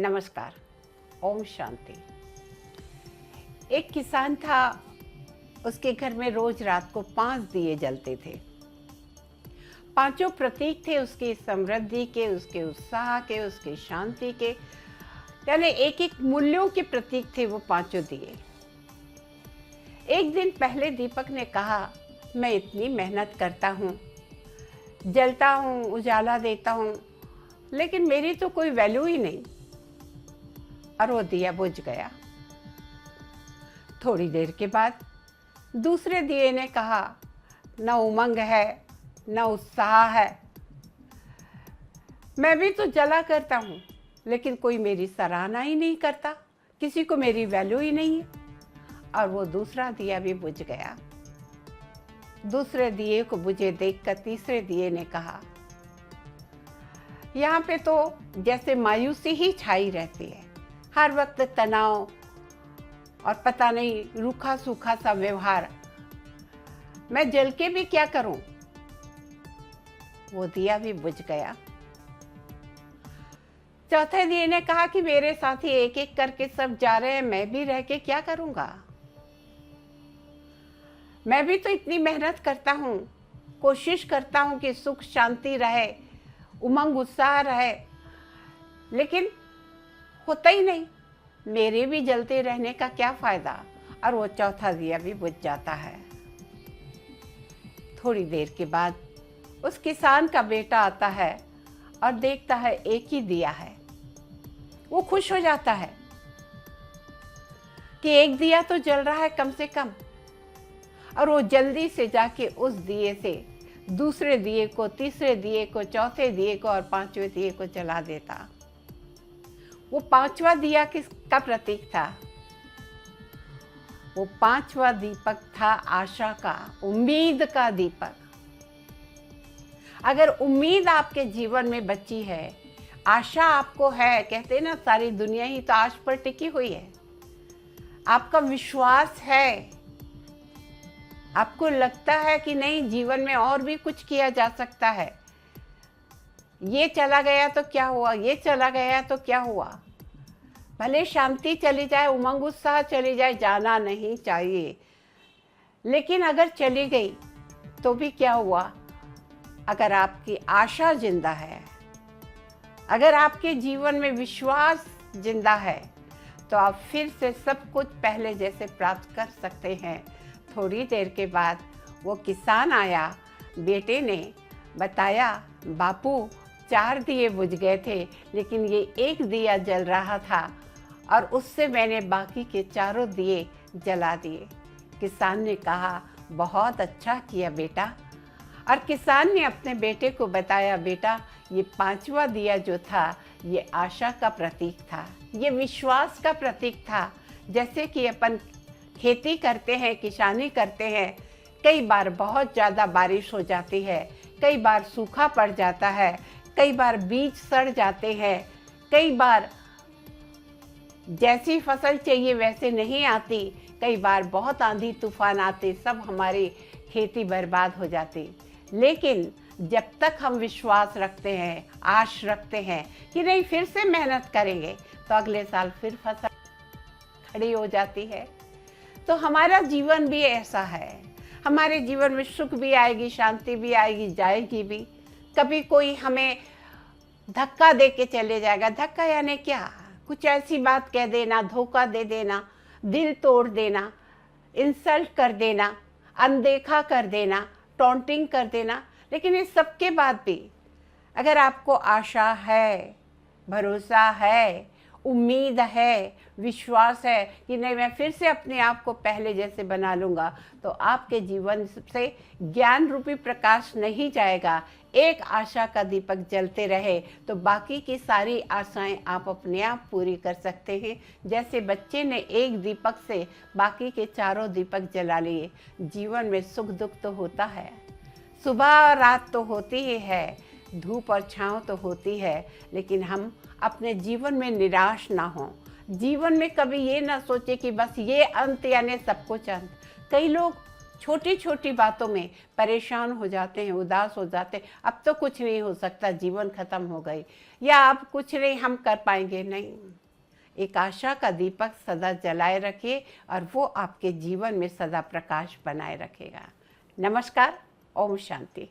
नमस्कार। ओम शांति। एक किसान था, उसके घर में रोज रात को 5 दिए जलते थे। पांचों प्रतीक थे उसकी समृद्धि के, उसके उत्साह के, उसके शांति के, यानी एक एक मूल्यों के प्रतीक थे वो पांचों दिए। एक दिन पहले दीपक ने कहा, मैं इतनी मेहनत करता हूँ, जलता हूँ, उजाला देता हूँ, लेकिन मेरी तो कोई वैल्यू ही नहीं। और वो दिया बुझ गया। थोड़ी देर के बाद दूसरे दिए ने कहा, न उमंग है, न उत्साह है, मैं भी तो जला करता हूँ, लेकिन कोई मेरी सराहना ही नहीं करता, किसी को मेरी वैल्यू ही नहीं है। और वो दूसरा दिया भी बुझ गया। दूसरे दिए को बुझे देखकर तीसरे दिए ने कहा, यहाँ पे तो जैसे मायूसी ही छाई रहती है, हर वक्त तनाव और पता नहीं रूखा सूखा सा व्यवहार, मैं जल के भी क्या करूं। वो दिया भी बुझ गया। चौथे दिए ने कहा कि मेरे साथी एक एक करके सब जा रहे हैं, मैं भी रह के क्या करूंगा। मैं भी तो इतनी मेहनत करता हूं, कोशिश करता हूं कि सुख शांति रहे, उमंग उत्साह रहे, लेकिन होता ही नहीं। मेरे भी जलते रहने का क्या फायदा। और वो चौथा दिया भी बुझ जाता है। थोड़ी देर के बाद उस किसान का बेटा आता है और देखता है एक ही दिया है। वो खुश हो जाता है कि एक दिया तो जल रहा है कम से कम। और वो जल्दी से जाके उस दिए से दूसरे दिए को, तीसरे दिए को, चौथे दिए को और पांचवें दिए को जला देता। वो पांचवा दिया किसका प्रतीक था? वो पांचवा दीपक था आशा का, उम्मीद का दीपक। अगर उम्मीद आपके जीवन में बची है, आशा आपको है, कहते ना सारी दुनिया ही तो आश पर टिकी हुई है, आपका विश्वास है, आपको लगता है कि नहीं जीवन में और भी कुछ किया जा सकता है, ये चला गया तो क्या हुआ, ये चला गया तो क्या हुआ, भले शांति चली जाए, उमंग उत्साह चली जाए, जाना नहीं चाहिए, लेकिन अगर चली गई तो भी क्या हुआ। अगर आपकी आशा जिंदा है, अगर आपके जीवन में विश्वास जिंदा है, तो आप फिर से सब कुछ पहले जैसे प्राप्त कर सकते हैं। थोड़ी देर के बाद वो किसान आया, बेटे ने बताया, बापू 4 दिए बुझ गए थे, लेकिन ये एक दिया जल रहा था और उससे मैंने बाकी के 4 दिए जला दिए। किसान ने कहा, बहुत अच्छा किया बेटा। और किसान ने अपने बेटे को बताया, बेटा ये 5वां दिया जो था, ये आशा का प्रतीक था, ये विश्वास का प्रतीक था। जैसे कि अपन खेती करते हैं, किसानी करते हैं, कई बार बहुत ज़्यादा बारिश हो जाती है, कई बार सूखा पड़ जाता है, कई बार बीज सड़ जाते हैं, कई बार जैसी फसल चाहिए वैसे नहीं आती, कई बार बहुत आंधी तूफान आते, सब हमारी खेती बर्बाद हो जाती। लेकिन जब तक हम विश्वास रखते हैं, आश रखते हैं कि नहीं फिर से मेहनत करेंगे, तो अगले साल फिर फसल खड़ी हो जाती है। तो हमारा जीवन भी ऐसा है, हमारे जीवन में सुख भी आएगी, शांति भी आएगी, जाएगी भी। कभी कोई हमें धक्का दे के चले जाएगा। धक्का यानी क्या? कुछ ऐसी बात कह देना, धोखा दे देना, दिल तोड़ देना, इंसल्ट कर देना, अनदेखा कर देना, टॉन्टिंग कर देना। लेकिन इस सब के बाद भी अगर आपको आशा है, भरोसा है, उम्मीद है, विश्वास है कि नहीं मैं फिर से अपने आप को पहले जैसे बना लूँगा, तो आपके जीवन से ज्ञान रूपी प्रकाश नहीं जाएगा। एक आशा का दीपक जलते रहे तो बाकी की सारी आशाएं आप अपने आप पूरी कर सकते हैं। जैसे बच्चे ने एक दीपक से बाकी के 4 दीपक जला लिए। जीवन में सुख दुख तो होता है, सुबह और रात तो होती ही है, धूप और छाँव तो होती है, लेकिन हम अपने जीवन में निराश ना हों। जीवन में कभी ये ना सोचे कि बस ये अंत यानी सब कुछ अंत। कई लोग छोटी छोटी बातों में परेशान हो जाते हैं, उदास हो जाते हैं, अब तो कुछ नहीं हो सकता, जीवन खत्म हो गई, या अब कुछ नहीं हम कर पाएंगे। नहीं, एक आशा का दीपक सदा जलाए रखिए और वो आपके जीवन में सदा प्रकाश बनाए रखेगा। नमस्कार। ओम शांति।